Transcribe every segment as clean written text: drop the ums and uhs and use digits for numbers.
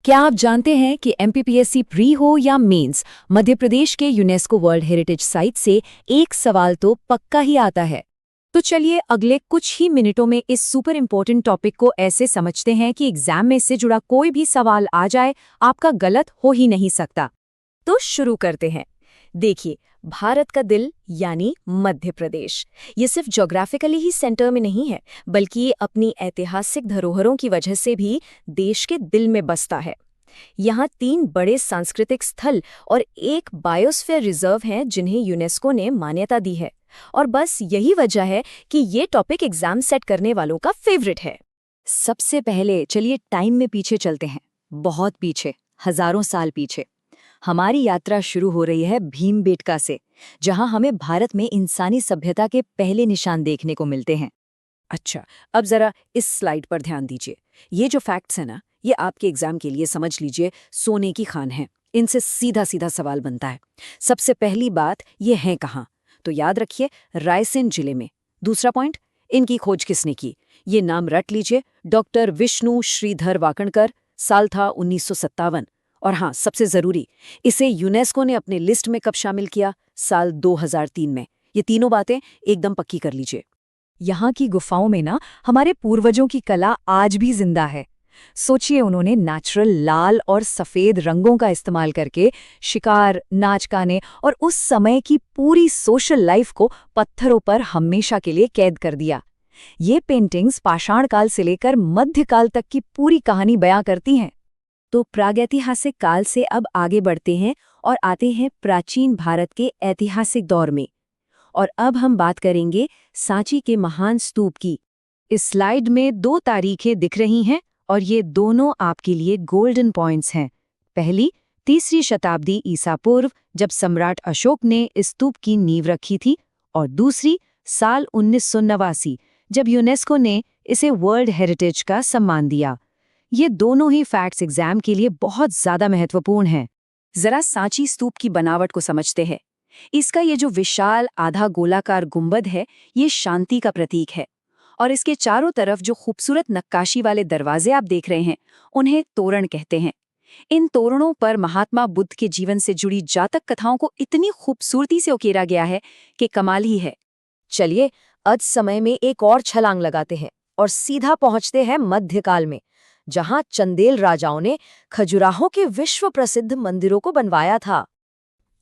क्या आप जानते हैं कि एमपीपीएससी प्री हो या मेंस, मध्य प्रदेश के यूनेस्को वर्ल्ड हेरिटेज साइट से एक सवाल तो पक्का ही आता है। तो चलिए अगले कुछ ही मिनटों में इस सुपर इम्पोर्टेंट टॉपिक को ऐसे समझते हैं कि एग्जाम में इससे जुड़ा कोई भी सवाल आ जाए आपका गलत हो ही नहीं सकता। तो शुरू करते हैं। देखिए, भारत का दिल यानी मध्य प्रदेश, ये सिर्फ ज्योग्राफिकली ही सेंटर में नहीं है, बल्कि ये अपनी ऐतिहासिक धरोहरों की वजह से भी देश के दिल में बसता है। यहाँ 3 बड़े सांस्कृतिक स्थल और एक बायोस्फीयर रिजर्व हैं जिन्हें यूनेस्को ने मान्यता दी है। और बस यही वजह है कि ये टॉपिक एग्जाम सेट करने वालों का फेवरेट है। सबसे पहले चलिए टाइम में पीछे चलते हैं, बहुत पीछे, हजारों साल पीछे। हमारी यात्रा शुरू हो रही है भीमबेटका से, जहां हमें भारत में इंसानी सभ्यता के पहले निशान देखने को मिलते हैं। अच्छा, अब जरा इस स्लाइड पर ध्यान दीजिए। ये जो फैक्ट्स हैं ना, ये आपके एग्जाम के लिए समझ लीजिए सोने की खान है। इनसे सीधा सीधा सवाल बनता है। सबसे पहली बात, ये हैं कहाँ? तो याद रखिए, रायसेन जिले में। दूसरा पॉइंट, इनकी खोज किसने की? ये नाम रट लीजिए, डॉक्टर विष्णु श्रीधर वाकणकर। साल था 1957। और हाँ, सबसे जरूरी, इसे यूनेस्को ने अपने लिस्ट में कब शामिल किया? साल 2003 में। ये तीनों बातें एकदम पक्की कर लीजिए। यहाँ की गुफाओं में ना हमारे पूर्वजों की कला आज भी जिंदा है। सोचिए, उन्होंने नेचुरल लाल और सफेद रंगों का इस्तेमाल करके शिकार, नाच गाने और उस समय की पूरी सोशल लाइफ को पत्थरों पर हमेशा के लिए कैद कर दिया। ये पेंटिंग्स पाषाण काल से लेकर मध्यकाल तक की पूरी कहानी बयां करती हैं। तो प्रागैतिहासिक काल से अब आगे बढ़ते हैं और आते हैं प्राचीन भारत के ऐतिहासिक दौर में। और अब हम बात करेंगे सांची के महान स्तूप की। इस स्लाइड में 2 तारीखें दिख रही हैं और ये दोनों आपके लिए गोल्डन पॉइंट्स हैं। पहली, 3री शताब्दी ईसा पूर्व, जब सम्राट अशोक ने इस स्तूप की नींव रखी थी। और दूसरी, साल 1989, जब यूनेस्को ने इसे वर्ल्ड हेरिटेज का सम्मान दिया। ये दोनों ही फैक्ट्स एग्जाम के लिए बहुत ज्यादा महत्वपूर्ण हैं। जरा सांची स्तूप की बनावट को समझते हैं। इसका ये जो विशाल आधा गोलाकार गुंबद है, ये शांति का प्रतीक है। और इसके चारों तरफ जो खूबसूरत नक्काशी वाले दरवाजे आप देख रहे हैं, उन्हें तोरण कहते हैं। इन तोरणों पर महात्मा बुद्ध के जीवन से जुड़ी जातक कथाओं को इतनी खूबसूरती से उकेरा गया है कि कमाल ही है। चलिए आज समय में एक और छलांग लगाते हैं और सीधा पहुंचते हैं मध्यकाल में, जहां चंदेल राजाओं ने खजुराहो के विश्व प्रसिद्ध मंदिरों को बनवाया था।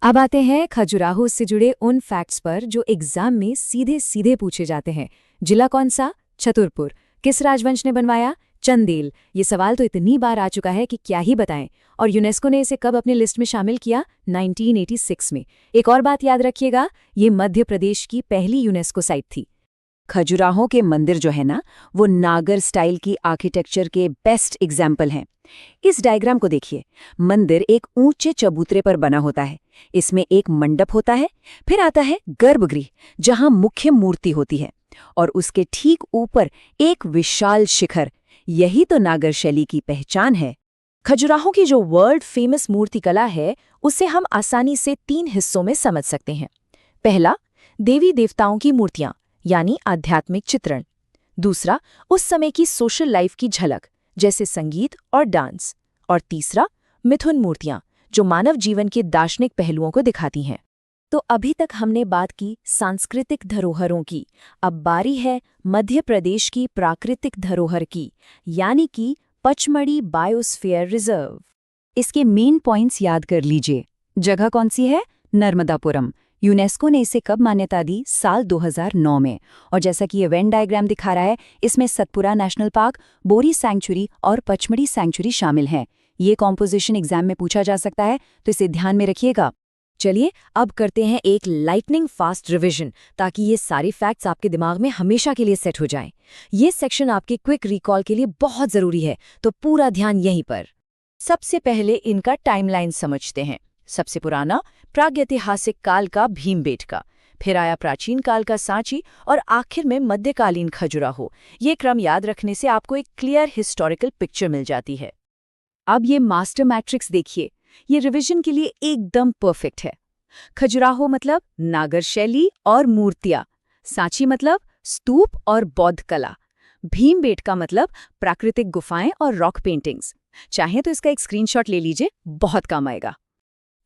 अब आते हैं खजुराहो से जुड़े उन फैक्ट्स पर जो एग्जाम में सीधे सीधे पूछे जाते हैं। जिला कौन सा? छतरपुर। किस राजवंश ने बनवाया? चंदेल। ये सवाल तो इतनी बार आ चुका है कि क्या ही बताएं। और यूनेस्को ने इसे कब अपनी लिस्ट में शामिल किया? 1986 में। एक और बात याद रखिएगा, ये मध्य प्रदेश की पहली यूनेस्को साइट थी। खजुराहो के मंदिर जो है ना, वो नागर स्टाइल की आर्किटेक्चर के बेस्ट एग्जाम्पल हैं। इस डायग्राम को देखिए। मंदिर एक ऊंचे चबूतरे पर बना होता है। इसमें एक मंडप होता है, फिर आता है गर्भगृह, जहां मुख्य मूर्ति होती है, और उसके ठीक ऊपर एक विशाल शिखर। यही तो नागर शैली की पहचान है। खजुराहो की जो वर्ल्ड फेमस मूर्तिकला है, उसे हम आसानी से 3 हिस्सों में समझ सकते हैं। पहला, देवी देवताओं की मूर्तियां, यानी आध्यात्मिक चित्रण। दूसरा, उस समय की सोशल लाइफ की झलक, जैसे संगीत और डांस। और तीसरा, मिथुन मूर्तियां, जो मानव जीवन के दार्शनिक पहलुओं को दिखाती हैं। तो अभी तक हमने बात की सांस्कृतिक धरोहरों की। अब बारी है मध्य प्रदेश की प्राकृतिक धरोहर की, यानी कि पचमढ़ी बायोस्फीयर रिजर्व। इसके मेन पॉइंट्स याद कर लीजिए। जगह कौन सी है? नर्मदापुरम। यूनेस्को ने इसे कब मान्यता दी? साल 2009 में। और जैसा कि ये वेन डायग्राम दिखा रहा है, इसमें सतपुरा नेशनल पार्क, बोरी सैंक्चुरी और पचमढ़ी सैंक्चुरी शामिल हैं। ये कॉम्पोजिशन एग्जाम में पूछा जा सकता है, तो इसे ध्यान में रखिएगा। चलिए अब करते हैं एक लाइटनिंग फास्ट रिवीजन, ताकि ये सारी फैक्ट्स आपके दिमाग में हमेशा के लिए सेट हो जाएं। ये सेक्शन आपके क्विक रिकॉल के लिए बहुत जरूरी है, तो पूरा ध्यान यहीं पर। सबसे पहले इनका टाइमलाइन समझते हैं। सबसे पुराना प्रागैतिहासिक काल का भीमबेटका, फिर आया प्राचीन काल का सांची, और आखिर में मध्यकालीन खजुराहो। ये क्रम याद रखने से आपको एक क्लियर हिस्टोरिकल पिक्चर मिल जाती है। अब ये मास्टर मैट्रिक्स देखिए, ये रिवीजन के लिए एकदम परफेक्ट है। खजुराहो मतलब नागर शैली और मूर्तियां, सांची मतलब स्तूप और बौद्ध कला, भीमबेटका मतलब प्राकृतिक गुफाएं और रॉक पेंटिंग्स, चाहे तो इसका एक स्क्रीनशॉट ले लीजिए, बहुत काम आएगा।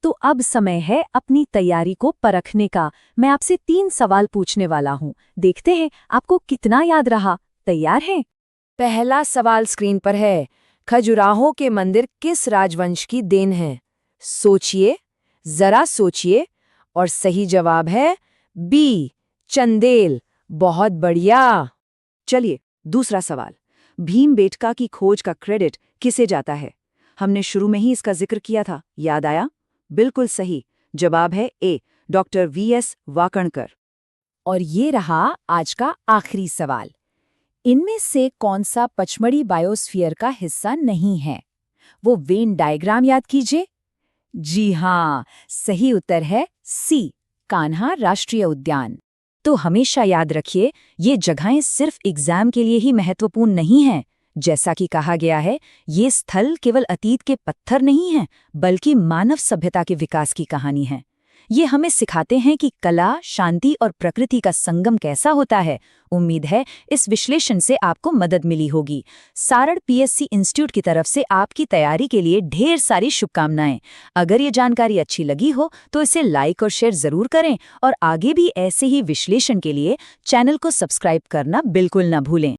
तो अब समय है अपनी तैयारी को परखने का। मैं आपसे 3 सवाल पूछने वाला हूँ। देखते हैं आपको कितना याद रहा। तैयार हैं? पहला सवाल स्क्रीन पर है। खजुराहो के मंदिर किस राजवंश की देन है? सोचिए, जरा सोचिए। और सही जवाब है बी, चंदेल। बहुत बढ़िया। चलिए, दूसरा सवाल। भीमबेटका की खोज का क्रेडिट किसे जाता है? हमने शुरू में ही इसका जिक्र किया था, याद आया? बिल्कुल सही। जवाब है ए, डॉक्टर वीएस वाकणकर। और ये रहा आज का आखिरी सवाल। इनमें से कौन सा पचमढ़ी बायोस्फीयर का हिस्सा नहीं है? वो वेन डायग्राम याद कीजिए। जी हाँ, सही उत्तर है सी, कान्हा राष्ट्रीय उद्यान। तो हमेशा याद रखिए, ये जगहें सिर्फ एग्जाम के लिए ही महत्वपूर्ण नहीं हैं। जैसा कि कहा गया है, ये स्थल केवल अतीत के पत्थर नहीं हैं, बल्कि मानव सभ्यता के विकास की कहानी है। ये हमें सिखाते हैं कि कला, शांति और प्रकृति का संगम कैसा होता है। उम्मीद है इस विश्लेषण से आपको मदद मिली होगी। सारण पीएससी इंस्टीट्यूट की तरफ से आपकी तैयारी के लिए ढेर सारी शुभकामनाएं। अगर ये जानकारी अच्छी लगी हो तो इसे लाइक और शेयर जरूर करें और आगे भी ऐसे ही विश्लेषण के लिए चैनल को सब्सक्राइब करना बिल्कुल न भूलें।